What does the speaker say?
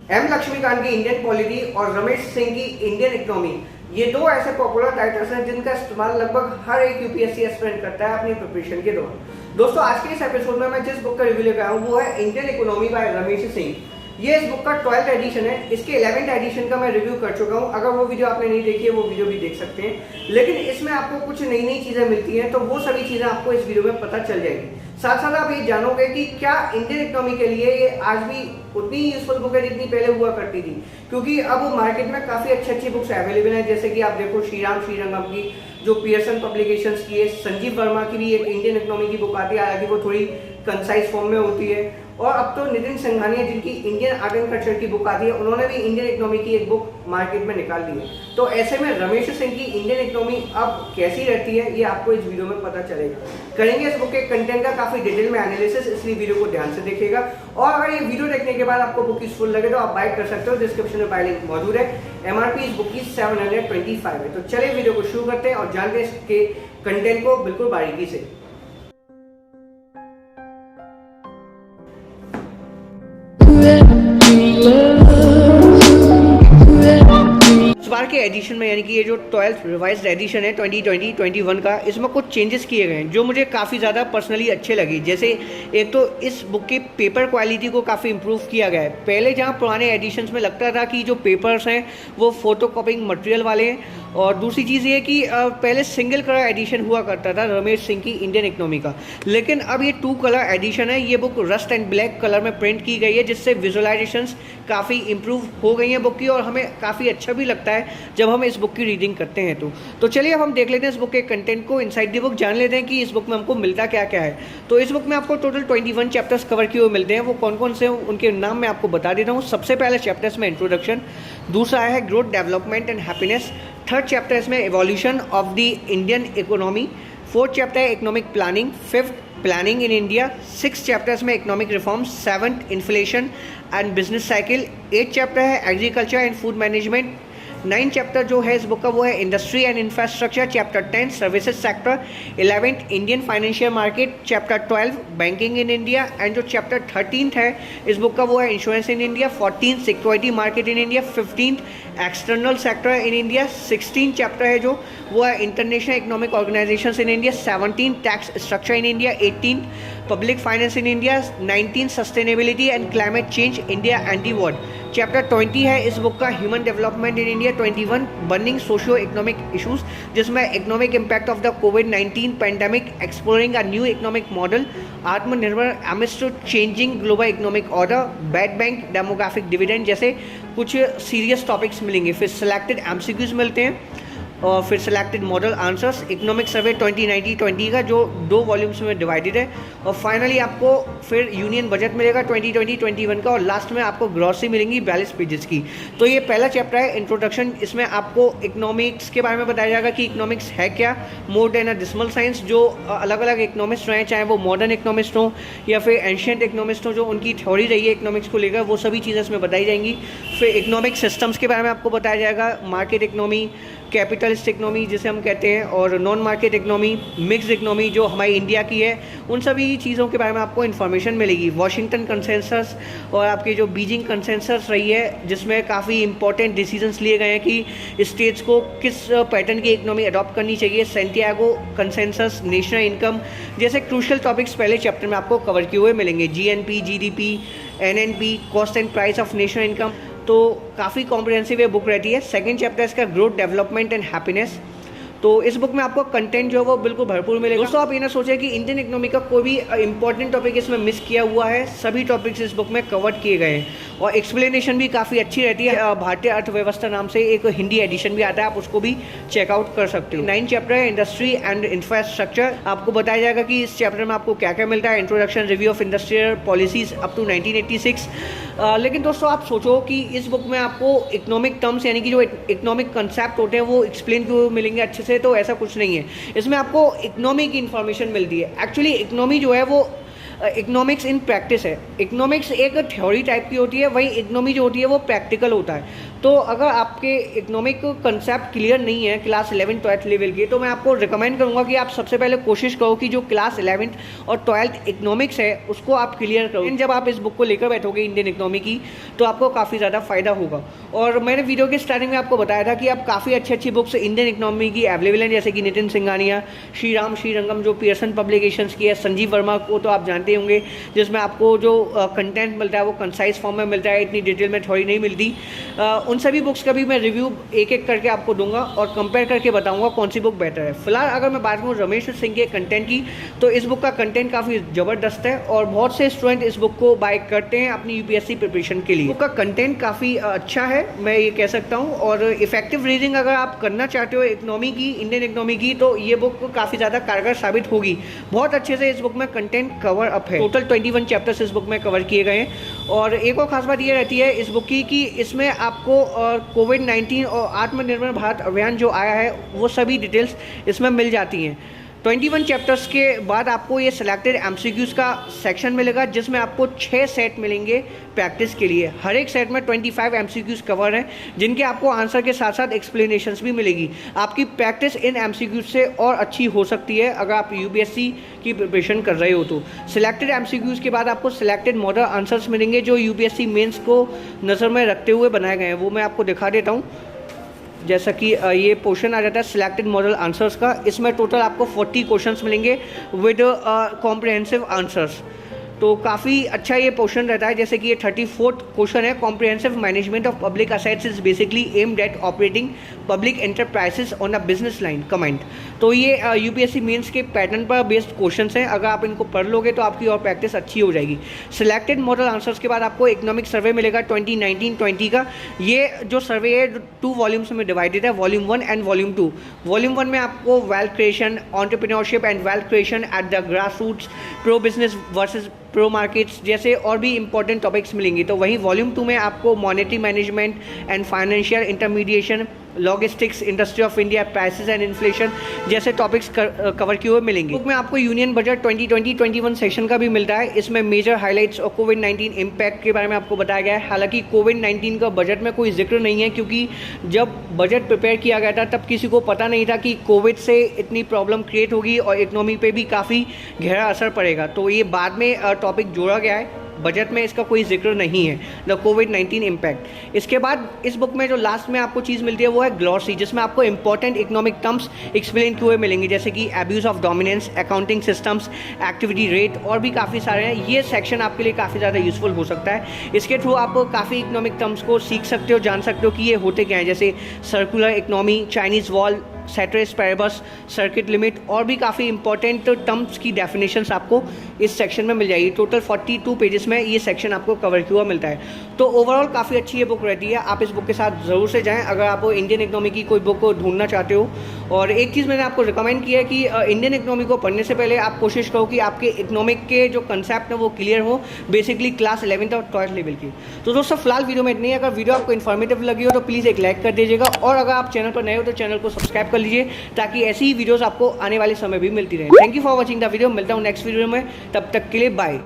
M Laxmikant की Indian polity और रमेश सिंह की इंडियन इकोनॉमी, ये दो ऐसे पॉपुलर टाइटल्स हैं जिनका इस्तेमाल लगभग हर एक यूपीएससी एस्पिरेंट करता है अपनी प्रिपरेशन के दौरान। दोस्तों, आज के इस एपिसोड में मैं जिस बुक का रिव्यू लेकर आया हूँ वो है Indian economy bye Ramesh Singh. ये इस बुक का 12th एडिशन है। इसके 11th एडिशन का मैं रिव्यू कर चुका हूँ। अगर वो वीडियो आपने नहीं देखी है वो वीडियो भी देख सकते हैं। लेकिन इसमें आपको कुछ नई नई चीज़ें मिलती हैं, तो वो सभी चीज़ें आपको इस वीडियो में पता चल जाएगी। साथ साथ आप ये जानोगे कि क्या इंडियन इकोनॉमी के लिए ये आज भी उतनी ही यूजफुल बुक है जितनी पहले हुआ करती थी, क्योंकि अब मार्केट में काफ़ी अच्छी बुक्स अवेलेबल हैं। जैसे कि आप देखो श्रीराम श्रीरंगम की जो पियर्सन पब्लिकेशंस की है, संजीव वर्मा की भी एक इंडियन इकोनॉमी की बुक आती है, हालांकि वो थोड़ी कंसाइज फॉर्म में होती है। और अब तो नितिन संघानिया जिनकी इंडियन आर्ट एंड कल्चर की बुक आती है, उन्होंने भी इंडियन इकोनॉमी की एक बुक मार्केट में निकाल दी है। तो ऐसे में रमेश सिंह की इंडियन इकोनॉमी अब कैसी रहती है ये आपको इस वीडियो में पता चलेगा। करेंगे इस बुक के कंटेंट का काफी डिटेल में एनालिसिस, इसलिए वीडियो को ध्यान से देखिएगा। और अगर ये वीडियो देखने के बाद आपको बुक यूजफुल लगे तो आप बाय कर सकते हो, डिस्क्रिप्शन में बाय लिंक मौजूद है। एमआरपी इस बुक की 725 है। तो चलिए वीडियो को शुरू करते हैं और जानते हैं इसके कंटेंट को बिल्कुल बारीकी से। इस बार के एडिशन में, यानी कि ये जो 12th रिवाइज्ड एडिशन है 2020-21 का, इसमें कुछ चेंजेस किए गए हैं जो मुझे काफ़ी ज़्यादा पर्सनली अच्छे लगे। जैसे एक तो इस बुक की पेपर क्वालिटी को काफ़ी इंप्रूव किया गया है। पहले जहाँ पुराने एडिशंस में लगता था कि जो पेपर्स हैं वो फोटो कॉपिंग मटेरियल वाले हैं, और दूसरी चीज़ ये कि पहले सिंगल कलर एडिशन हुआ करता था रमेश सिंह की इंडियन इकोनॉमी का, लेकिन अब ये 2 कलर एडिशन है। ये book rust and black colour में प्रिंट की गई है, जिससे विजुअलाइजेशंस काफ़ी इंप्रूव हो गई हैं बुक की, और हमें काफ़ी अच्छा भी लगता है जब हम इस बुक की रीडिंग करते हैं। तो चलिए अब हम देख लेते हैं इस बुक के कंटेंट को, इनसाइड द बुक जान लेते हैं कि इस बुक में हमको मिलता क्या क्या है। तो इस बुक में आपको टोटल 21 चैप्टर्स कवर किए हुए मिलते हैं। वो कौन कौन से उनके नाम मैं आपको बता देता हूँ। सबसे पहले चैप्टर्स में इंट्रोडक्शन, दूसरा है growth, development and happiness, third chapter इसमें evolution of the Indian economy, fourth chapter है economic planning, fifth planning in India, six chapters में economic reforms, seventh inflation and business cycle, eight chapter है agriculture and food management, 9 chapter जो है इस book का वो है industry and infrastructure, chapter 10 services sector, 11th Indian financial market, chapter 12 banking in India, and जो chapter 13 है इस बुक का वो है insurance in India, 14 security market in India, 15 external sector in India, 16 chapter है जो वो है international economic organisations in India, 17 tax structure in India, 18 public finance in India, 19 sustainability and climate change India and the world, chapter 20 है इस book का human development in India, 21 burning socio economic issues, जिसमें economic impact of the covid pandemic, exploring a new economic model, Atmanirbhar amidst to changing global economic order, bad bank, demographic dividend जैसे कुछ serious topics मिलेंगे। फिर selected MCQs मिलते हैं, और फिर selected model answers, economic survey 2019-20 का जो 2 वॉल्यूम्स में डिवाइडेड है, और फाइनली आपको फिर यूनियन बजट मिलेगा 2020-21 का, और लास्ट में आपको ग्रॉसरी मिलेंगी 42 पेजेस की। तो ये पहला चैप्टर है इंट्रोडक्शन। इसमें आपको इकोनॉमिक्स के बारे में बताया जाएगा कि इकोनॉमिक्स है क्या, मोर देन अ डिसिमल साइंस। जो अलग अलग इकोनॉमिस्ट रहे, चाहे वो मॉडर्न इकोनॉमिस्ट हों या फिर एंशियंट इकोनॉमिस्ट हों, जो उनकी थ्योरी रही है इकोनॉमिक्स को लेकर, वो सभी चीज़ें इसमें बताई जाएंगी। फिर इकोनॉमिक सिस्टम्स के बारे में आपको बताया जाएगा, मार्केट इकोनॉमी, कैपिटलिस्ट इकोनॉमी जिसे हम कहते हैं, और non market economy, mix economy जो हमारी इंडिया की है, उन सभी चीज़ों के बारे में आपको इन्फॉर्मेशन मिलेगी। वॉशिंगटन कंसेंसस और आपकी जो बीजिंग कंसेंसस रही है, जिसमें काफ़ी इंपॉर्टेंट डिसीजंस लिए गए हैं कि स्टेट्स को किस पैटर्न की इकोनॉमी अडॉप्ट करनी चाहिए। सेंटियागो कंसेंसस, नेशनल इनकम जैसे क्रूशियल टॉपिक्स पहले चैप्टर में आपको कवर किए हुए मिलेंगे। GNP, GDP, NNP, cost and price of national income, तो काफ़ी कॉम्प्रिहेंसिव ये बुक रहती है। सेकंड चैप्टर इसका ग्रोथ, डेवलपमेंट एंड हैप्पीनेस। तो इस बुक में आपको कंटेंट जो है वो बिल्कुल भरपूर मिलेगा। दोस्तों, आप ये ना सोचें कि इंडियन इकोनॉमी का कोई भी इंपॉर्टेंट टॉपिक इसमें मिस किया हुआ है। सभी टॉपिक्स इस बुक में कवर किए गए हैं, और एक्सप्लेनेशन भी काफ़ी अच्छी रहती है। भारतीय अर्थव्यवस्था नाम से एक हिंदी एडिशन भी आता है, आप उसको भी चेकआउट कर सकते हो। 9 चैप्टर है इंडस्ट्री एंड इंफ्रास्ट्रक्चर। आपको बताया जाएगा कि इस चैप्टर में आपको क्या क्या मिलता है। Introduction, review of industrial policies up to 1986। लेकिन दोस्तों, आप सोचो कि इस बुक में आपको इकोनॉमिक टर्म्स, यानी कि जो इकोनॉमिक कंसेप्ट होते हैं वो एक्सप्लेन क्यों मिलेंगे अच्छे से, तो ऐसा कुछ नहीं है। इसमें आपको इकोनॉमी की इन्फॉर्मेशन मिलती है। एक्चुअली इकोनॉमी जो है वो इकोनॉमिक्स इन प्रैक्टिस है। इकोनॉमिक्स एक थ्योरी टाइप की होती है, वही इकोनॉमी जो होती है वो प्रैक्टिकल होता है। तो अगर आपके इकोनॉमिक कंसेप्ट क्लियर नहीं है क्लास 11-12 लेवल के, तो मैं आपको रिकमेंड करूँगा कि आप सबसे पहले कोशिश करो कि जो क्लास 11th और 12th इकोनॉमिक्स है उसको आप क्लियर करो। जब आप इस बुक को लेकर बैठोगे इंडियन इकोनॉमी की, तो आपको काफ़ी ज़्यादा फ़ायदा होगा। और मैंने वीडियो के स्टार्टिंग में आपको बताया था कि आप काफ़ी अच्छी बुक्स इंडियन इकोनॉमी की अवेलेबल हैं, जैसे कि नितिन सिंघानिया, श्रीराम श्रीरंगम जो पियर्सन पब्लिकेशंस की है, संजीव वर्मा को तो आप जानते होंगे, जिसमें आपको जो कंटेंट मिलता है वो कंसाइज फॉर्म में मिलता है, इतनी डिटेल में थोड़ी नहीं मिलती। उन सभी बुक्स का भी मैं रिव्यू एक एक करके आपको दूंगा और कंपेयर करके बताऊंगा कौन सी बुक बेटर है। फिलहाल अगर मैं बात करूँ रमेश सिंह के कंटेंट की, तो इस बुक का कंटेंट काफ़ी ज़बरदस्त है और बहुत से स्टूडेंट इस बुक को बाय करते हैं अपनी यूपीएससी प्रिपरेशन के लिए। बुक का कंटेंट काफ़ी अच्छा है, मैं ये कह सकता हूँ। और इफेक्टिव रीडिंग अगर आप करना चाहते हो इकोनॉमी की, इंडियन इकोनॉमी की, तो ये बुक काफ़ी ज़्यादा कारगर साबित होगी। बहुत अच्छे से इस बुक में कंटेंट कवर अप है। टोटल 21 चैप्टर्स इस बुक में कवर किए गए हैं। और एक और खास बात ये रहती है इस बुक की कि इसमें आपको कोविड-19 और आत्मनिर्भर भारत अभियान जो आया है वो सभी डिटेल्स इसमें मिल जाती हैं। 21 चैप्टर्स के बाद आपको ये सिलेक्टेड एमसीक्यूज़ का सेक्शन मिलेगा, जिसमें आपको 6 सेट मिलेंगे प्रैक्टिस के लिए। हर एक सेट में 25 एमसीक्यूज़ कवर हैं, जिनके आपको आंसर के साथ साथ एक्सप्लेनेशंस भी मिलेगी। आपकी प्रैक्टिस इन एमसीक्यूज़ से और अच्छी हो सकती है अगर आप यूपीएससी की प्रिपरेशन कर रहे हो तो। सिलेक्टेड एमसीक्यूज़ के बाद आपको सिलेक्टेड मॉडल आंसर्स मिलेंगे जो यूपीएससी मेंस को नज़र में रखते हुए बनाए गए हैं। वो मैं आपको दिखा देता हूँ। जैसा कि ये पोर्शन आ जाता है सिलेक्टेड मॉडल आंसर्स का, इसमें टोटल आपको 40 क्वेश्चंस मिलेंगे विद कॉम्प्रिहेंसिव आंसर्स। तो काफ़ी अच्छा ये पोर्शन रहता है। जैसे कि ये 34th क्वेश्चन है, comprehensive management of public assets is basically aimed at operating public enterprises on a business line comment. तो ये यूपीएससी मेंस के पैटर्न पर बेस्ड क्वेश्चंस हैं। अगर आप इनको पढ़ लोगे तो आपकी और प्रैक्टिस अच्छी हो जाएगी। सिलेक्टेड मॉडल आंसर्स के बाद आपको इकोनॉमिक सर्वे मिलेगा 2019-20 का। ये जो सर्वे है 2 वॉल्यूम्स में डिवाइडेड है, वॉल्यूम 1 एंड वॉल्यूम 2। वॉल्यूम 1 में आपको wealth creation, entrepreneurship and wealth creation at the grass roots, pro business versus pro markets जैसे और भी इंपॉर्टेंट टॉपिक्स मिलेंगे। तो वहीं वॉल्यूम 2 में आपको monetary management and financial intermediation, logistics, industry of India, prices and inflation जैसे टॉपिक्स कवर किए हुए मिलेंगे। बुक में आपको यूनियन बजट 2020-21 सेशन का भी मिलता है। इसमें मेजर हाइलाइट्स और कोविड-19 इम्पैक्ट के बारे में आपको बताया गया है। हालांकि कोविड-19 का बजट में कोई जिक्र नहीं है, क्योंकि जब बजट प्रिपेयर किया गया था तब किसी को पता नहीं था कि कोविड से इतनी प्रॉब्लम क्रिएट होगी और इकोनॉमी पे भी काफ़ी गहरा असर पड़ेगा। तो ये बाद में टॉपिक जोड़ा गया है, बजट में इसका कोई जिक्र नहीं है, द कोविड-19 इम्पैक्ट। इसके बाद इस बुक में जो लास्ट में आपको चीज़ मिलती है वो है ग्लॉसी, जिसमें आपको इंपॉर्टेंट इकोनॉमिक टर्म्स एक्सप्लेन किए हुए मिलेंगे, जैसे कि abuse of dominance, accounting systems, activity rate और भी काफ़ी सारे हैं। ये सेक्शन आपके लिए काफ़ी ज़्यादा यूजफुल हो सकता है। इसके थ्रू आप काफ़ी इकोनॉमिक टर्म्स को सीख सकते हो, जान सकते हो कि ये होते क्या हैं, जैसे circular economy, Chinese wall, ceteris paribus, circuit limit और भी काफ़ी इंपॉर्टेंट टर्म्स की डेफिनेशंस आपको इस सेक्शन में मिल जाएगी। टोटल 42 पेजेस में ये सेक्शन आपको कवर किया हुआ मिलता है। तो ओवरऑल काफ़ी अच्छी ये बुक रहती है। आप इस बुक के साथ ज़रूर से जाएं अगर आप इंडियन इकोनॉमी की कोई बुक को ढूंढना चाहते हो। और एक चीज़ मैंने आपको रिकमेंड किया है कि इंडियन इकोनॉमी को पढ़ने से पहले आप कोशिश करो कि आपके इकोनॉमिक के जो कंसेप्ट है वो क्लियर हो, बेसिकली क्लास 11th और 12th लेवल की। तो दोस्तों फिलहाल वीडियो में इतनी है। अगर वीडियो आपको इन्फॉर्मेटिव लगी हो तो प्लीज़ एक लाइक कर दीजिएगा, और अगर आप चैनल पर नए हो तो चैनल को सब्सक्राइब कर लीजिए, ताकि ऐसी ही वीडियोस आपको आने वाले समय भी मिलती रहे। Thank you for watching the video. मिलता हूँ नेक्स्ट वीडियो में, तब तक के लिए बाय।